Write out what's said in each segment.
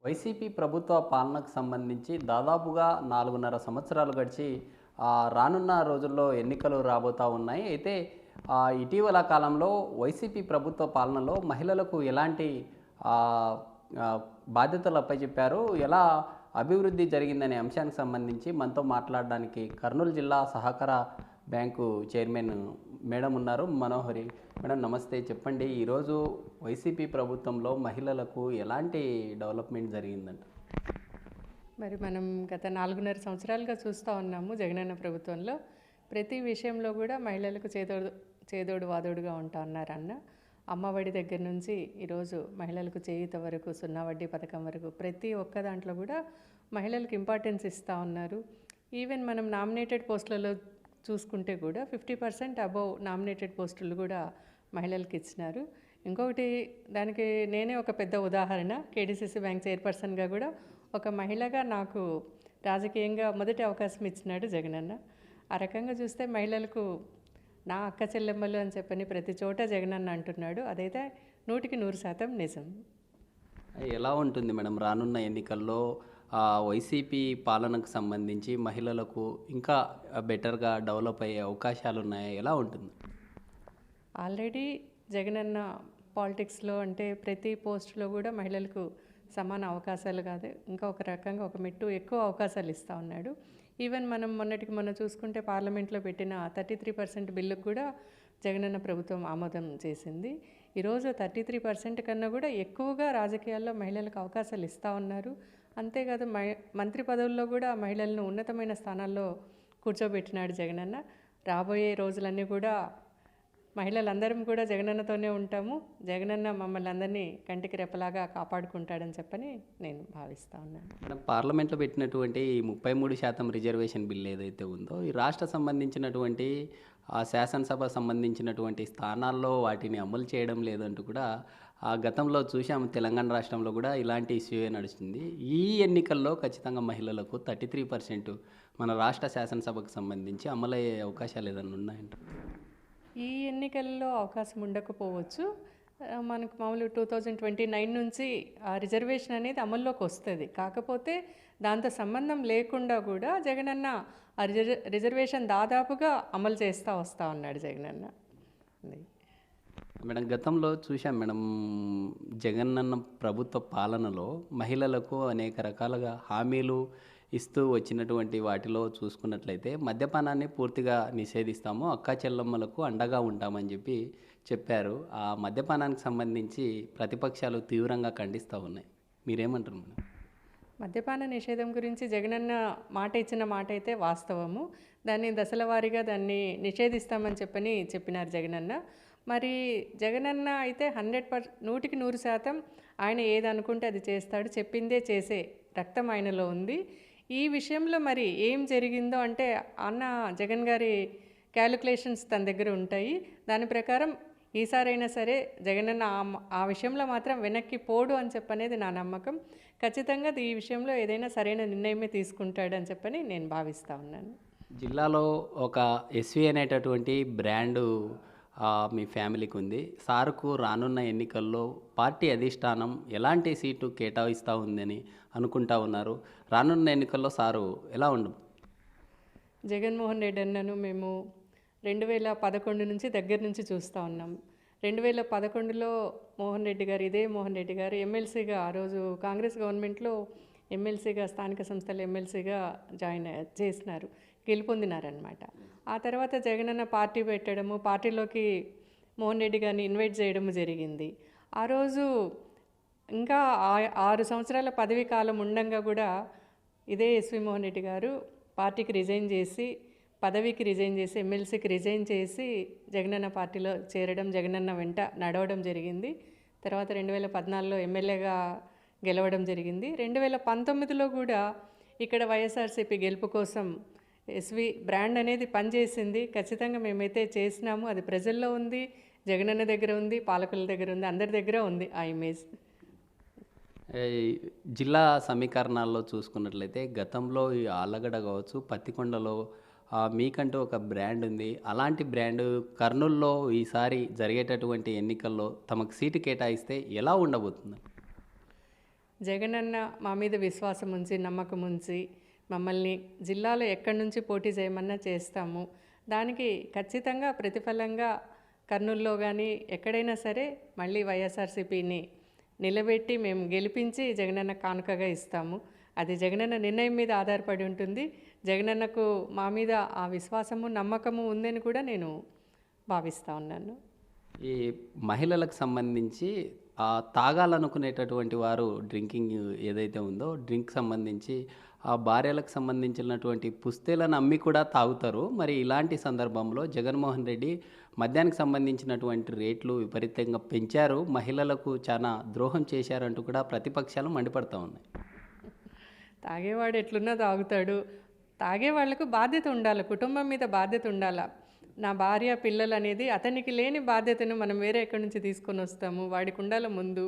YCP ప్రభుత్వ పాలనకు సంబంధించి దాదాపుగా 4.5 సంవత్సరాలు గడిచి రానున్న రోజుల్లో ఎన్నికలు రాబోతా ఉన్నాయి. అయితే ఇటీవల కాలంలో వైసీపీ ప్రభుత్వ పాలనలో మహిళలకు ఎలాంటి ఆహ్, ఆహ్, బాధ్యతలు అప్పచెప్పారు, ఎలా అభివృద్ధి జరిగిందనే అంశానికి సంబంధించి మనతో మాట్లాడడానికి కర్నూలు జిల్లా సహకార బ్యాంకు చైర్మన్ మేడం ఉన్నారు, మనోహరి. మేడం నమస్తే. చెప్పండి, ఈరోజు వైసీపీ ప్రభుత్వంలో మహిళలకు ఎలాంటి డెవలప్మెంట్ జరిగిందంట? మరి మనం గత 4.5 సంవత్సరాలుగా చూస్తూ ఉన్నాము జగనన్న ప్రభుత్వంలో. ప్రతి విషయంలో కూడా మహిళలకు చేదోడు వాదోడుగా ఉంటా ఉన్నారన్న. అమ్మఒడి దగ్గర నుంచి ఈరోజు మహిళలకు చేయూత వరకు, సున్నా వడ్డీ పథకం వరకు ప్రతి ఒక్క దాంట్లో కూడా మహిళలకు ఇంపార్టెన్స్ ఇస్తూ ఉన్నారు. ఈవెన్ మనం నామినేటెడ్ పోస్టులలో చూసుకుంటే కూడా 50% అబోవ్ నామినేటెడ్ పోస్టులు కూడా మహిళలకు ఇచ్చినారు. ఇంకొకటి, దానికి నేనే ఒక పెద్ద ఉదాహరణ. కేడీసీసీ బ్యాంక్ చైర్పర్సన్గా కూడా ఒక మహిళగా నాకు రాజకీయంగా మొదటి అవకాశం ఇచ్చినాడు జగనన్న. ఆ రకంగా చూస్తే మహిళలకు నా అక్క చెల్లెమ్మలు అని చెప్పని ప్రతి చోట జగనన్న అంటున్నాడు. అదైతే 100% నిజం. ఎలా ఉంటుంది మేడం రానున్న ఎన్నికల్లో వైసీపీ పాలనకు సంబంధించి మహిళలకు ఇంకా బెటర్గా డెవలప్ అయ్యే అవకాశాలు ఉన్నాయా? ఎలా ఉంటుంది? ఆల్రెడీ జగనన్న పాలిటిక్స్లో అంటే ప్రతి పోస్టులో కూడా మహిళలకు సమాన అవకాశాలు కాదు, ఇంకా ఒక రకంగా ఒక మెట్టు ఎక్కువ అవకాశాలు ఇస్తూ ఉన్నాడు. ఈవెన్ మనం మొన్న చూసుకుంటే పార్లమెంట్లో పెట్టిన 33% బిల్లుకు కూడా జగనన్న ప్రభుత్వం ఆమోదం చేసింది. ఈరోజు 33% కన్నా కూడా ఎక్కువగా రాజకీయాల్లో మహిళలకు అవకాశాలు ఇస్తూ ఉన్నారు. అంతేకాదు మంత్రి పదవుల్లో కూడా మహిళలను ఉన్నతమైన స్థానాల్లో కూర్చోబెట్టినాడు జగనన్న. రాబోయే రోజులన్నీ కూడా మహిళలందరం కూడా జగనన్నతోనే ఉంటాము. జగనన్న మమ్మల్ని అందరినీ కంటికి రెప్పలాగా కాపాడుకుంటాడని చెప్పని నేను భావిస్తూ ఉన్నాను. పార్లమెంట్లో పెట్టినటువంటి 33% రిజర్వేషన్ బిల్ ఏదైతే ఉందో, ఈ రాష్ట్ర సంబంధించినటువంటి శాసనసభ సంబంధించినటువంటి స్థానాల్లో వాటిని అమలు చేయడం లేదంటూ కూడా గతంలో చూసాము. తెలంగాణ రాష్ట్రంలో కూడా ఇలాంటి ఇష్యూయే నడుస్తుంది. ఈ ఎన్నికల్లో ఖచ్చితంగా మహిళలకు 33% మన రాష్ట్ర శాసనసభకు సంబంధించి అమలయ్యే అవకాశాలు ఏదైనా ఉన్నాయంట? ఈ ఎన్నికల్లో అవకాశం ఉండకపోవచ్చు. మనకు మామూలు 2029 నుంచి ఆ రిజర్వేషన్ అనేది అమల్లోకి వస్తుంది. కాకపోతే దాంతో సంబంధం లేకుండా కూడా జగనన్న ఆ రిజర్వేషన్ దాదాపుగా అమలు చేస్తూ వస్తూ ఉన్నాడు జగనన్న. మేడం గతంలో చూసాం మేడం, జగనన్న ప్రభుత్వ పాలనలో మహిళలకు అనేక రకాలుగా హామీలు ఇస్తూ వచ్చినటువంటి వాటిలో చూసుకున్నట్లయితే మద్యపానాన్ని పూర్తిగా నిషేధిస్తాము, అక్కా చెల్లమ్మలకు అండగా ఉంటామని చెప్పారు. ఆ మద్యపానానికి సంబంధించి ప్రతిపక్షాలు తీవ్రంగా ఖండిస్తూ ఉన్నాయి. మీరేమంటారు మేడం? మద్యపాన నిషేధం గురించి జగనన్న ఇచ్చిన మాట అయితే వాస్తవము. దాన్ని దశల వారీగా దాన్ని నిషేధిస్తామని చెప్పినారు జగనన్న. మరి జగనన్న అయితే 100% ఆయన ఏదనుకుంటే అది చేస్తాడు, చెప్పిందే చేసే రక్తం ఆయనలో ఉంది. ఈ విషయంలో మరి ఏం జరిగిందో అంటే జగన్ గారి క్యాలిక్యులేషన్స్ తన దగ్గర ఉంటాయి. దాని ప్రకారం ఈసారైనా సరే జగనన్న ఆ విషయంలో మాత్రం వెనక్కి పోడు అని చెప్పనేది నా నమ్మకం. ఖచ్చితంగా ఈ విషయంలో ఏదైనా సరైన నిర్ణయమే తీసుకుంటాడు అని చెప్పని నేను భావిస్తూ ఉన్నాను. జిల్లాలో ఒక ఎస్వి అనేటటువంటి బ్రాండు మీ ఫ్యామిలీకి ఉంది. సార్కు రానున్న ఎన్నికల్లో పార్టీ అధిష్టానం ఎలాంటి సీటు కేటాయిస్తూ ఉందని అనుకుంటా ఉన్నారు? రానున్న ఎన్నికల్లో సారు ఎలా ఉండు? జగన్మోహన్ రెడ్డి అన్నను మేము 2011 నుంచి దగ్గర నుంచి చూస్తూ ఉన్నాం. 2011లో ఇదే మోహన్ రెడ్డి గారు ఎమ్మెల్సీగా, ఆ రోజు కాంగ్రెస్ గవర్నమెంట్లో ఎమ్మెల్సీగా, స్థానిక సంస్థల ఎమ్మెల్సీగా జాయిన్ చేసినారు, గెలుపొందినారనమాట. ఆ తర్వాత జగనన్న పార్టీ పెట్టడము, పార్టీలోకి మోహన్ రెడ్డి గారిని ఇన్వైట్ చేయడము జరిగింది. ఆ రోజు ఇంకా 6 సంవత్సరాల పదవీ కాలం ఉండంగా కూడా ఇదే ఎస్వి మోహన్ రెడ్డి గారు పార్టీకి రిజైన్ చేసి, పదవికి రిజైన్ చేసి, ఎమ్మెల్సీకి రిజైన్ చేసి జగనన్న పార్టీలో చేరడం, జగనన్న వెంట నడవడం జరిగింది. తర్వాత 2014లో ఎమ్మెల్యేగా గెలవడం జరిగింది. 2019లో కూడా ఇక్కడ వైఎస్ఆర్సీపీ గెలుపు కోసం ఎస్వి బ్రాండ్ అనేది పనిచేసింది. ఖచ్చితంగా మేమైతే చేసినాము. అది ప్రజల్లో ఉంది, జగనన్న దగ్గర ఉంది, పాలకుల దగ్గర ఉంది, అందరి దగ్గర ఉంది ఆ ఇమేజ్. జిల్లా సమీకరణాల్లో చూసుకున్నట్లయితే గతంలో ఈ ఆలగడ్డ కావచ్చు, పత్తికొండలో మీకంటూ ఒక బ్రాండ్ ఉంది. అలాంటి బ్రాండ్ కర్నూలులో ఈసారి జరిగేటటువంటి ఎన్నికల్లో తమకు సీటు కేటాయిస్తే ఎలా ఉండబోతుంది? జగనన్న మా మీద విశ్వాసం ఉంచి నమ్మకం ఉంచి మమ్మల్ని జిల్లాలో ఎక్కడి నుంచి పోటీ చేయమన్నా చేస్తాము. దానికి ఖచ్చితంగా ప్రతిఫలంగా కర్నూలులో కానీ ఎక్కడైనా సరే మళ్ళీ వైఎస్ఆర్సీపీని నిలబెట్టి మేము గెలిపించి జగనన్న కానుకగా ఇస్తాము. అది జగనన్న నిర్ణయం మీద ఆధారపడి ఉంటుంది. జగనన్నకు మా మీద ఆ విశ్వాసము నమ్మకము ఉందని కూడా నేను భావిస్తూ ఉన్నాను. ఈ మహిళలకు సంబంధించి తాగాలనుకునేటటువంటి వారు డ్రింకింగ్ ఏదైతే ఉందో డ్రింక్ సంబంధించి ఆ భార్యలకు సంబంధించినటువంటి పుస్తేలను అమ్మి కూడా తాగుతారు. మరి ఇలాంటి సందర్భంలో జగన్మోహన్ రెడ్డి మద్యానికి సంబంధించినటువంటి రేట్లు విపరీతంగా పెంచారు, మహిళలకు చాలా ద్రోహం చేశారంటూ కూడా ప్రతిపక్షాలు మండిపడతా ఉన్నాయి. తాగేవాడు ఎట్లున్నా తాగుతాడు. తాగే వాళ్లకు బాధ్యత ఉండాలి, కుటుంబం మీద బాధ్యత ఉండాలి. నా భార్య పిల్లలు అనేది అతనికి లేని బాధ్యతను మనం వేరే ఎక్కడి నుంచి తీసుకొని వస్తాము, వాడికి ఉండాలి ముందు.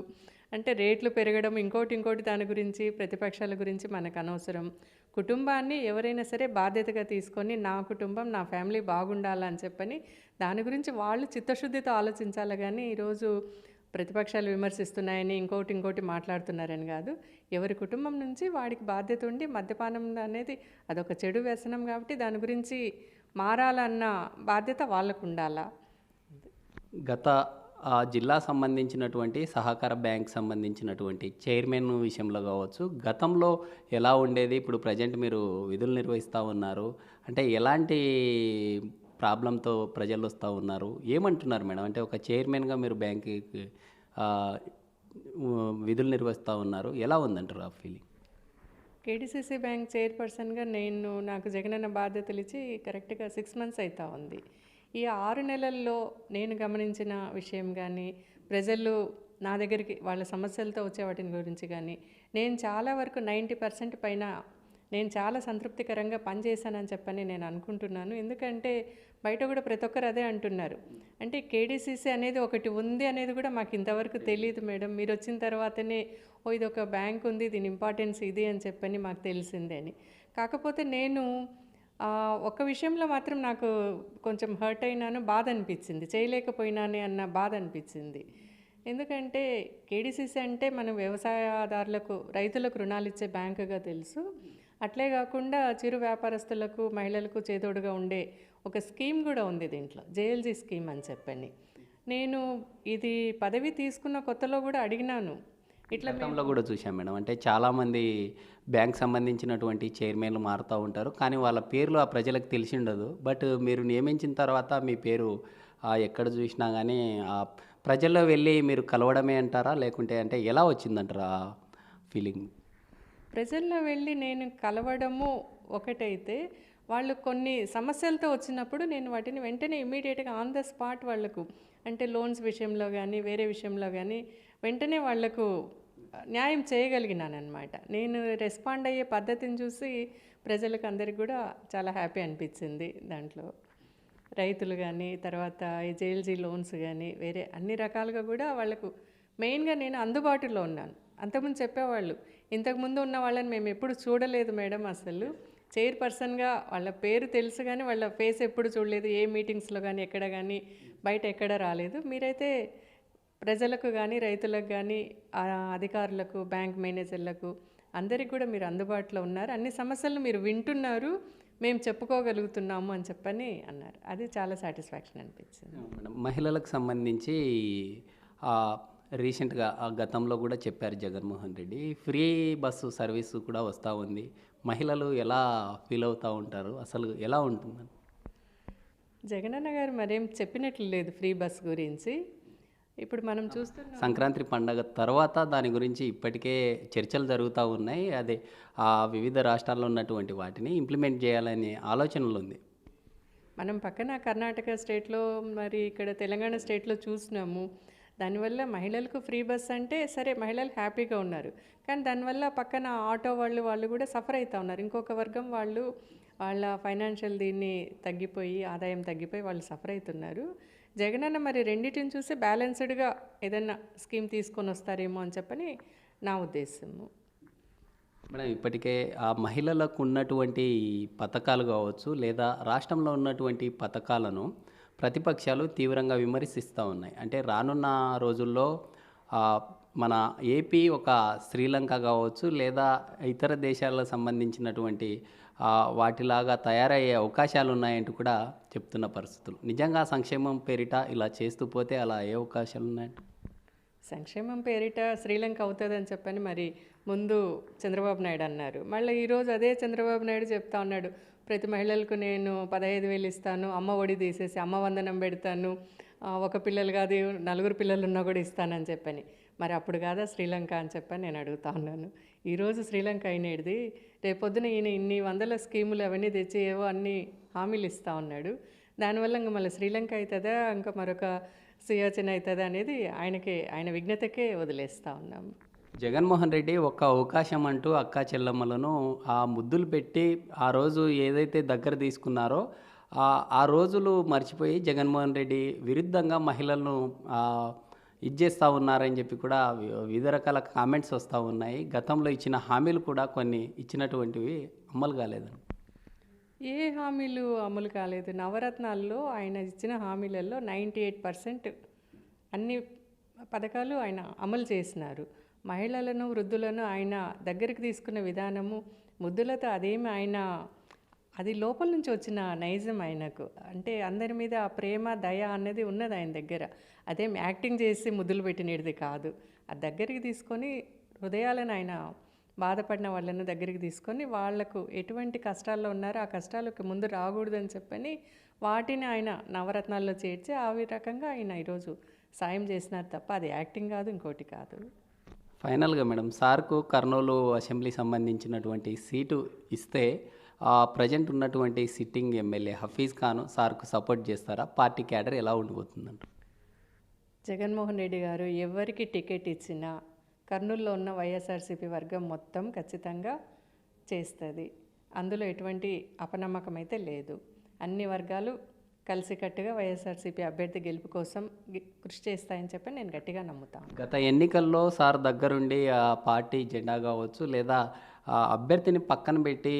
అంటే రేట్లు పెరగడం ఇంకోటి దాని గురించి ప్రతిపక్షాల గురించి మనకు అనవసరం. కుటుంబాన్ని ఎవరైనా సరే బాధ్యతగా తీసుకొని నా కుటుంబం నా ఫ్యామిలీ బాగుండాలని చెప్పని దాని గురించి వాళ్ళు చిత్తశుద్ధితో ఆలోచించాలి. కానీ ఈరోజు ప్రతిపక్షాలు విమర్శిస్తున్నాయని ఇంకోటి మాట్లాడుతున్నారని కాదు. ఎవరి కుటుంబం నుంచి వాడికి బాధ్యత ఉండి మద్యపానం అనేది అదొక చెడు వ్యసనం కాబట్టి దాని గురించి మారాలన్న బాధ్యత వాళ్ళకు ఉండాలా. గత జిల్లా సంబంధించినటువంటి సహకార బ్యాంక్ సంబంధించినటువంటి చైర్మన్ విషయంలో కావచ్చు, గతంలో ఎలా ఉండేది, ఇప్పుడు ప్రజెంట్ మీరు విధులు నిర్వహిస్తూ ఉన్నారు, అంటే ఎలాంటి ప్రాబ్లంతో ప్రజలు వస్తూ ఉన్నారు, ఏమంటున్నారు మేడం? అంటే ఒక చైర్మన్గా మీరు బ్యాంక్కి విధులు నిర్వహిస్తూ ఉన్నారు, ఎలా ఉందంటారు ఆ ఫీలింగ్? కేడీసీసీ బ్యాంక్ చైర్పర్సన్గా నాకు జగనన్న బాధ్యతలు ఇచ్చి కరెక్ట్గా 6 months అవుతా ఉంది. ఈ 6 నెలల్లో నేను గమనించిన విషయం కానీ, ప్రజలు నా దగ్గరికి వాళ్ళ సమస్యలతో వచ్చే వాటిని గురించి కానీ నేను చాలా వరకు 90% పైన నేను చాలా సంతృప్తికరంగా పనిచేశానని చెప్పని నేను అనుకుంటున్నాను. ఎందుకంటే బయట కూడా ప్రతి ఒక్కరు అదే అంటున్నారు. అంటే కేడీసీసీ అనేది ఒకటి ఉంది అనేది కూడా మాకు ఇంతవరకు తెలియదు మేడం, మీరు వచ్చిన తర్వాతనే ఇది ఒక బ్యాంక్ ఉంది, దీని ఇంపార్టెన్స్ ఇది అని చెప్పని మాకు తెలిసిందే అని. కాకపోతే నేను ఒక విషయంలో మాత్రం నాకు కొంచెం హర్ట్ అయినాను, బాధ అనిపించింది, చేయలేకపోయినానే అన్న బాధ అనిపించింది. ఎందుకంటే కేడీసీసీ అంటే మనం వ్యవసాయదారులకు రైతులకు రుణాలు ఇచ్చే బ్యాంకుగా తెలుసు. అట్లే కాకుండా చిరు వ్యాపారస్తులకు మహిళలకు చేదోడుగా ఉండే ఒక స్కీమ్ కూడా ఉంది దీంట్లో, జేఎల్జీ స్కీమ్ అని చెప్పని. నేను ఇది పదవి తీసుకున్న కొత్తలో కూడా అడిగినాను. ఇట్లా గతంలో కూడా చూసాం మేడం, అంటే చాలామంది బ్యాంక్ సంబంధించినటువంటి చైర్మన్లు మారుతూ ఉంటారు, కానీ వాళ్ళ పేర్లు ఆ ప్రజలకు తెలిసి ఉండదు. బట్ మీరు నియమించిన తర్వాత మీ పేరు ఎక్కడ చూసినా కానీ ప్రజల్లో వెళ్ళి మీరు కలవడమే అంటారా, లేకుంటే అంటే ఎలా వచ్చిందంటారా ఆ ఫీలింగ్? ప్రజల్లో వెళ్ళి నేను కలవడము ఒకటైతే, వాళ్ళు కొన్ని సమస్యలతో వచ్చినప్పుడు నేను వాటిని వెంటనే ఇమీడియట్గా ఆన్ ద స్పాట్ వాళ్లకు, అంటే లోన్స్ విషయంలో కానీ వేరే విషయంలో కానీ వెంటనే వాళ్లకు న్యాయం చేయగలిగినానమాట. నేను రెస్పాండ్ అయ్యే పద్ధతిని చూసి ప్రజలకు అందరికి కూడా చాలా హ్యాపీ అనిపించింది. దాంట్లో రైతులు కానీ తర్వాత ఈ జేఎల్జీ లోన్స్ కానీ వేరే అన్ని రకాలుగా కూడా వాళ్లకు మెయిన్గా నేను అందుబాటులో ఉన్నాను. అంతకుముందు చెప్పేవాళ్ళు, ఇంతకుముందు ఉన్న వాళ్ళని మేము ఎప్పుడు చూడలేదు మేడం, అసలు చైర్పర్సన్గా వాళ్ళ పేరు తెలుసు కానీ వాళ్ళ ఫేస్ ఎప్పుడు చూడలేదు, ఏ మీటింగ్స్లో కానీ ఎక్కడ కానీ బయట ఎక్కడ రాలేదు. మీరైతే ప్రజలకు కానీ రైతులకు కానీ అధికారులకు బ్యాంక్ మేనేజర్లకు అందరికి కూడా మీరు అందుబాటులో ఉన్నారు, అన్ని సమస్యలను మీరు వింటున్నారు, మేము చెప్పుకోగలుగుతున్నాము అని చెప్పని అన్నారు. అది చాలా సాటిస్ఫాక్షన్ అనిపించింది. మహిళలకు సంబంధించి రీసెంట్గా గతంలో కూడా చెప్పారు Jaganmohan Reddy, free bus service కూడా వస్తూ ఉంది, మహిళలు ఎలా ఫీల్ అవుతూ ఉంటారు, అసలు ఎలా ఉంటుంది? జగనన్న గారు మరేం చెప్పినట్లు లేదు ఫ్రీ బస్ గురించి. ఇప్పుడు మనం చూస్తున్నాం సంక్రాంతి పండగ తర్వాత దాని గురించి ఇప్పటికే చర్చలు జరుగుతూ ఉన్నాయి. అదే వివిధ రాష్ట్రాల్లో ఉన్నటువంటి వాటిని ఇంప్లిమెంట్ చేయాలనే ఆలోచనలు ఉంది. మనం పక్కన కర్ణాటక స్టేట్లో మరి ఇక్కడ తెలంగాణ స్టేట్లో చూసినాము. దానివల్ల మహిళలకు ఫ్రీ బస్ అంటే సరే మహిళలు హ్యాపీగా ఉన్నారు, కానీ దానివల్ల పక్కన ఆటో వాళ్ళు కూడా సఫర్ అవుతూ ఉన్నారు. ఇంకొక వర్గం వాళ్ళ ఫైనాన్షియల్ దీన్ని తగ్గిపోయి ఆదాయం తగ్గిపోయి వాళ్ళు సఫర్ అవుతున్నారు. జగనన్న మరి రెండింటిని చూసి బ్యాలెన్స్డ్గా ఏదైనా స్కీమ్ తీసుకొని వస్తారేమో అని చెప్పని నా ఉద్దేశము. మేడం, ఇప్పటికే ఆ మహిళలకు ఉన్నటువంటి పథకాలు కావచ్చు లేదా రాష్ట్రంలో ఉన్నటువంటి పథకాలను ప్రతిపక్షాలు తీవ్రంగా విమర్శిస్తూ ఉన్నాయి. అంటే రానున్న రోజుల్లో మన ఏపీ ఒక శ్రీలంక కావచ్చు లేదా ఇతర దేశాలకు సంబంధించినటువంటి వాటిలాగా తయారయ్యే అవకాశాలు ఉన్నాయంటూ కూడా చెప్తున్న పరిస్థితులు. నిజంగా సంక్షేమం పేరిట ఇలా చేస్తూ పోతే అలా ఏ అవకాశాలు ఉన్నాయంట? సంక్షేమం పేరిట శ్రీలంక అవుతుందని చెప్పని మరి ముందు చంద్రబాబు నాయుడు అన్నారు. మళ్ళీ ఈరోజు అదే చంద్రబాబు నాయుడు చెప్తా ఉన్నాడు, ప్రతి మహిళలకు నేను 15,000 ఇస్తాను, అమ్మ ఒడి తీసేసి అమ్మ వందనం పెడతాను, ఒక పిల్లలు కాదు 4 పిల్లలు ఉన్నా కూడా ఇస్తానని చెప్పని. మరి అప్పుడు కాదా శ్రీలంక అని చెప్పని నేను అడుగుతా ఉన్నాను. ఈరోజు శ్రీలంక అయినది, రేపొద్దున ఈయన ఇన్ని వందల స్కీములు అవన్నీ తెచ్చి ఏవో అన్ని హామీలు ఇస్తూ ఉన్నాడు. దానివల్ల ఇంకా మళ్ళీ శ్రీలంక అవుతుందా ఇంకా మరొక సియాచిన్ అవుతుందా అనేది ఆయన విజ్ఞతకే వదిలేస్తూ ఉన్నాము. జగన్మోహన్ రెడ్డి ఒక్క అవకాశం అంటూ అక్కా చెల్లమ్మలను ఆ ముద్దులు పెట్టి ఆ రోజు ఏదైతే దగ్గర తీసుకున్నారో ఆ రోజులు మర్చిపోయి జగన్మోహన్ రెడ్డి విరుద్ధంగా మహిళలను ఇచ్చేస్తూ ఉన్నారని చెప్పి కూడా వివిధ రకాల కామెంట్స్ వస్తూ ఉన్నాయి. గతంలో ఇచ్చిన హామీలు కూడా కొన్ని ఇచ్చినటువంటివి అమలు కాలేదని. ఏ హామీలు అమలు కాలేదు? నవరత్నాల్లో ఆయన ఇచ్చిన హామీలలో 98% అన్ని పథకాలు ఆయన అమలు చేసినారు. మహిళలను వృద్ధులను ఆయన దగ్గరికి తీసుకున్న విధానము ముద్దులతో అది లోపల నుంచి వచ్చిన నైజం ఆయనకు. అంటే అందరి మీద ఆ ప్రేమ దయ అన్నది ఉన్నది ఆయన దగ్గర. అదేం యాక్టింగ్ చేసి ముద్దులు పెట్టినది కాదు. ఆ దగ్గరికి తీసుకొని హృదయాలను ఆయన బాధపడిన వాళ్ళని దగ్గరికి తీసుకొని వాళ్లకు ఎటువంటి కష్టాల్లో ఉన్నారో ఆ కష్టాలకు ముందు రాకూడదని చెప్పని వాటిని ఆయన నవరత్నాల్లో చేర్చి ఆ రకంగా ఆయన ఈరోజు సాయం చేసినారు తప్ప అది యాక్టింగ్ కాదు, ఇంకోటి కాదు. ఫైనల్గా మేడం, సార్కు కర్నూలు అసెంబ్లీ సంబంధించినటువంటి సీటు ఇస్తే ప్రజెంట్ ఉన్నటువంటి సిట్టింగ్ ఎమ్మెల్యే హఫీజ్ ఖాన్ సార్కు సపోర్ట్ చేస్తారా? పార్టీ క్యాడర్ ఎలా ఉండిపోతుందంట? జగన్మోహన్ రెడ్డి గారు ఎవరికి టికెట్ ఇచ్చినా కర్నూలులో ఉన్న వైఎస్ఆర్సీపీ వర్గం మొత్తం ఖచ్చితంగా చేస్తుంది. అందులో ఎటువంటి అపనమ్మకం అయితే లేదు. అన్ని వర్గాలు కలిసికట్టుగా వైఎస్ఆర్సీపీ అభ్యర్థి గెలుపు కోసం కృషి చేస్తాయని చెప్పి నేను గట్టిగా నమ్ముతాను. గత ఎన్నికల్లో సార్ దగ్గరుండి ఆ పార్టీ జెండా కావచ్చు లేదా అభ్యర్థిని పక్కన పెట్టి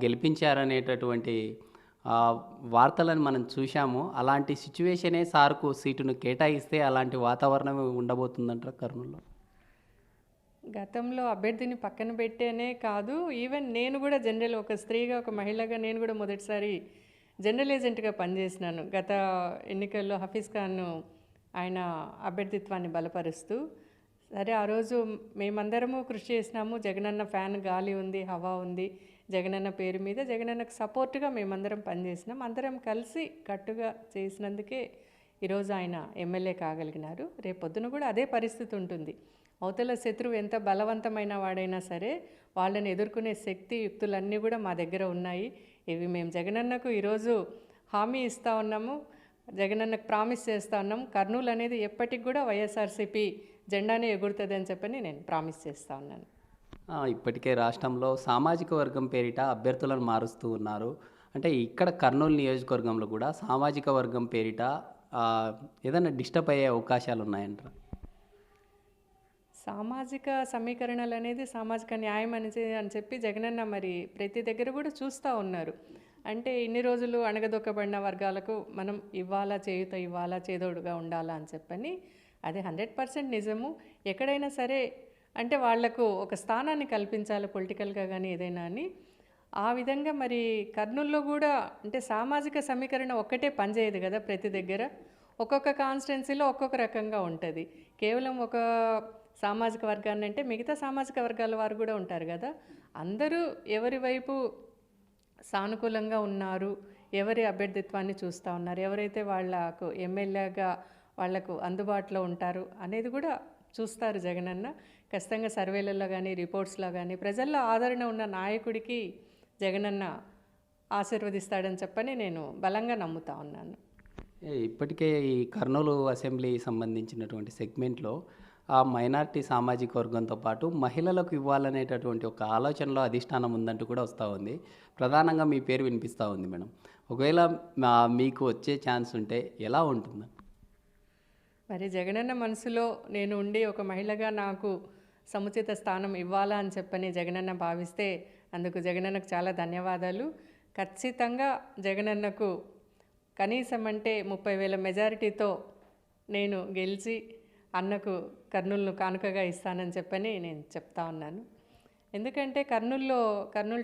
గెలిపించారనేటటువంటి వార్తలను మనం చూశాము. అలాంటి సిచ్యువేషనే సార్కు సీటును కేటాయిస్తే అలాంటి వాతావరణం ఉండబోతుందంటారు కర్నూలులో? గతంలో అభ్యర్థిని పక్కన పెట్టేనే కాదు, ఈవెన్ నేను కూడా జనరల్ ఒక స్త్రీగా ఒక మహిళగా నేను కూడా మొదటిసారి జనరల్ ఏజెంట్గా పనిచేసినాను. గత ఎన్నికల్లో హఫీజ్ ఖాన్ ఆయన అభ్యర్థిత్వాన్ని బలపరుస్తూ సరే ఆ రోజు మేమందరము కృషి చేసినాము. జగనన్న ఫ్యాన్ గాలి ఉంది, హవా ఉంది, జగనన్న పేరు మీద జగనన్నకు సపోర్ట్గా మేమందరం పనిచేసినాం. అందరం కలిసి కట్టుగా చేసినందుకే ఈరోజు ఆయన ఎమ్మెల్యే కాగలిగినారు. రేపొద్దున కూడా అదే పరిస్థితి ఉంటుంది. అవతల శత్రువు ఎంత బలవంతమైన వాడైనా సరే వాళ్ళని ఎదుర్కొనే శక్తి యుక్తులన్నీ కూడా మా దగ్గర ఉన్నాయి. ఇవి మేము జగనన్నకు ఈరోజు హామీ ఇస్తూ ఉన్నాము, జగనన్నకు ప్రామిస్ చేస్తూ ఉన్నాం. కర్నూలు అనేది ఎప్పటికి కూడా వైఎస్ఆర్సీపీ జెండానే ఎగురుతుంది అని చెప్పని నేను ప్రామిస్ చేస్తూ ఉన్నాను. ఇప్పటికే రాష్ట్రంలో సామాజిక వర్గం పేరిట అభ్యర్థులను మారుస్తూ ఉన్నారు. అంటే ఇక్కడ కర్నూలు నియోజకవర్గంలో కూడా సామాజిక వర్గం పేరిట ఏదైనా డిస్టర్బ్ అయ్యే అవకాశాలు ఉన్నాయంటారా? సామాజిక సమీకరణలు అనేది సామాజిక న్యాయం అని చెప్పి జగనన్న మరి ప్రతి దగ్గర కూడా చూస్తూ ఉన్నారు. అంటే ఇన్ని రోజులు అణగదొక్కబడిన వర్గాలకు మనం ఇవ్వాలా, చేయుత ఇవ్వాలా, చేదోడుగా ఉండాలా అని చెప్పని అది 100% నిజము. ఎక్కడైనా సరే అంటే వాళ్లకు ఒక స్థానాన్ని కల్పించాలి పొలిటికల్గా కానీ ఏదైనా అని. ఆ విధంగా మరి కర్నూలులో కూడా అంటే సామాజిక సమీకరణ ఒక్కటే పనిచేయదు కదా, ప్రతి దగ్గర ఒక్కొక్క కాన్స్టిట్యున్సీలో ఒక్కొక్క రకంగా ఉంటుంది. కేవలం ఒక సామాజిక వర్గాన్ని అంటే మిగతా సామాజిక వర్గాల వారు కూడా ఉంటారు కదా. అందరూ ఎవరి వైపు సానుకూలంగా ఉన్నారు, ఎవరి అభ్యర్థిత్వాన్ని చూస్తూ ఉన్నారు, ఎవరైతే వాళ్ళకు ఎమ్మెల్యేగా వాళ్లకు అందుబాటులో ఉంటారు అనేది కూడా చూస్తారు జగనన్న. ఖచ్చితంగా సర్వేలలో కానీ రిపోర్ట్స్లో కానీ ప్రజల్లో ఆదరణ ఉన్న నాయకుడికి జగనన్న ఆశీర్వదిస్తాడని చెప్పని నేను బలంగా నమ్ముతా ఉన్నాను. ఇప్పటికే ఈ కర్నూలు అసెంబ్లీ సంబంధించినటువంటి సెగ్మెంట్లో ఆ మైనారిటీ సామాజిక వర్గంతో పాటు మహిళలకు ఇవ్వాలనేటటువంటి ఒక ఆలోచనలో అధిష్టానం ఉందంటూ కూడా వస్తూ ఉంది. ప్రధానంగా మీ పేరు వినిపిస్తూ ఉంది మేడం. ఒకవేళ మీకు వచ్చే ఛాన్స్ ఉంటే ఎలా ఉంటుంది? మరి జగనన్న మనసులో నేను ఉండి ఒక మహిళగా నాకు సముచిత స్థానం ఇవ్వాలా అని చెప్పని జగనన్న భావిస్తే అందుకు జగనన్నకు చాలా ధన్యవాదాలు. ఖచ్చితంగా జగనన్నకు కనీసం అంటే 30,000 మెజారిటీతో నేను గెలిచి అన్నకు కర్నూలును కానుకగా ఇస్తానని చెప్పని నేను చెప్తా ఉన్నాను. ఎందుకంటే కర్నూలు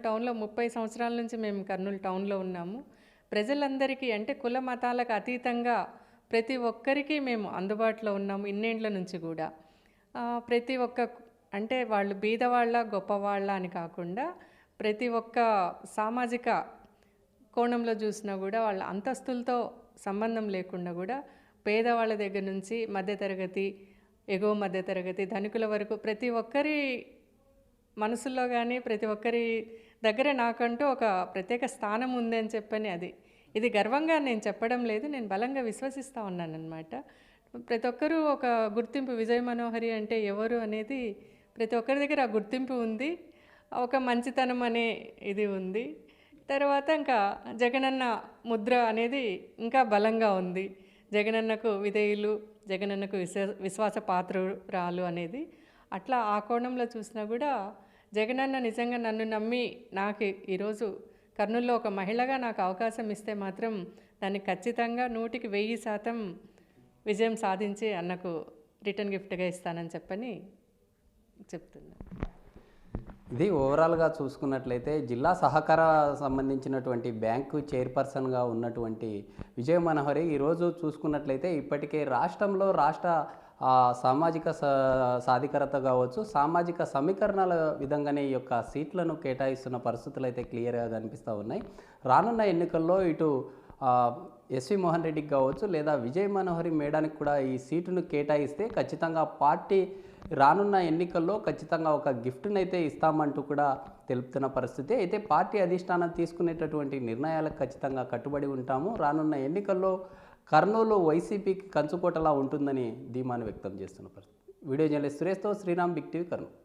టౌన్లో 30 సంవత్సరాల నుంచి మేము కర్నూలు టౌన్లో ఉన్నాము. ప్రజలందరికీ అంటే కుల మతాలకు అతీతంగా ప్రతి ఒక్కరికి మేము అందుబాటులో ఉన్నాము ఇన్నేండ్ల నుంచి కూడా. ప్రతి ఒక్క అంటే వాళ్ళు బీదవాళ్ళ గొప్పవాళ్ళ అని కాకుండా ప్రతి ఒక్క సామాజిక కోణంలో చూసినా కూడా వాళ్ళ అంతస్తులతో సంబంధం లేకుండా కూడా పేదవాళ్ళ దగ్గర నుంచి మధ్యతరగతి, ఎగువ మధ్యతరగతి, ధనికుల వరకు ప్రతి ఒక్కరి మనసుల్లో కానీ ప్రతి ఒక్కరి దగ్గర నాకంటూ ఒక ప్రత్యేక స్థానం ఉంది అని చెప్పని ఇది గర్వంగా నేను చెప్పడం లేదు, నేను బలంగా విశ్వసిస్తూ ఉన్నానన్నమాట. ప్రతి ఒక్కరూ ఒక గుర్తింపు, విజయ మనోహరి అంటే ఎవరు అనేది ప్రతి ఒక్కరి దగ్గర ఆ గుర్తింపు ఉంది, ఒక మంచితనం అనే ఇది ఉంది. తర్వాత ఇంకా జగనన్న ముద్ర అనేది ఇంకా బలంగా ఉంది. జగనన్నకు విధేయులు, జగనన్నకు విశ్వాస పాత్రురాలు అనేది అట్లా ఆ కోణంలో చూసినా కూడా జగనన్న నిజంగా నన్ను నమ్మి నాకు ఈరోజు కర్నూలులో ఒక మహిళగా నాకు అవకాశం ఇస్తే మాత్రం దాన్ని ఖచ్చితంగా 100% విజయం సాధించి అన్నకు రిటర్న్ గిఫ్ట్గా ఇస్తానని చెప్పని చెప్తున్నాను. ఇది ఓవరాల్గా చూసుకున్నట్లయితే జిల్లా సహకార సంబంధించినటువంటి బ్యాంకు చైర్పర్సన్గా ఉన్నటువంటి విజయ మనోహరి ఈరోజు చూసుకున్నట్లయితే ఇప్పటికే రాష్ట్రంలో సామాజిక సాధికారత కావచ్చు, సామాజిక సమీకరణల విధంగానే ఈ యొక్క సీట్లను కేటాయిస్తున్న పరిస్థితులు అయితే క్లియర్గా కనిపిస్తూ ఉన్నాయి. రానున్న ఎన్నికల్లో ఇటు ఎస్వి మోహన్ రెడ్డికి కావచ్చు లేదా విజయ్ మనోహరి మేడానికి కూడా ఈ సీటును కేటాయిస్తే ఖచ్చితంగా పార్టీ రానున్న ఎన్నికల్లో ఖచ్చితంగా ఒక గిఫ్ట్ని అయితే ఇస్తామంటూ కూడా తెలుపుతున్న పరిస్థితి. అయితే పార్టీ అధిష్టానం తీసుకునేటటువంటి నిర్ణయాలకు ఖచ్చితంగా కట్టుబడి ఉంటాము. రానున్న ఎన్నికల్లో కర్నూలు వైసీపీకి కంచుకోటలా ఉంటుందని ధీమాను వ్యక్తం చేస్తున్న పరిస్థితి. వీడియో జర్నలిస్ట్ సురేష్తో శ్రీరామ్, బిగ్ టీవీ, కర్నూలు.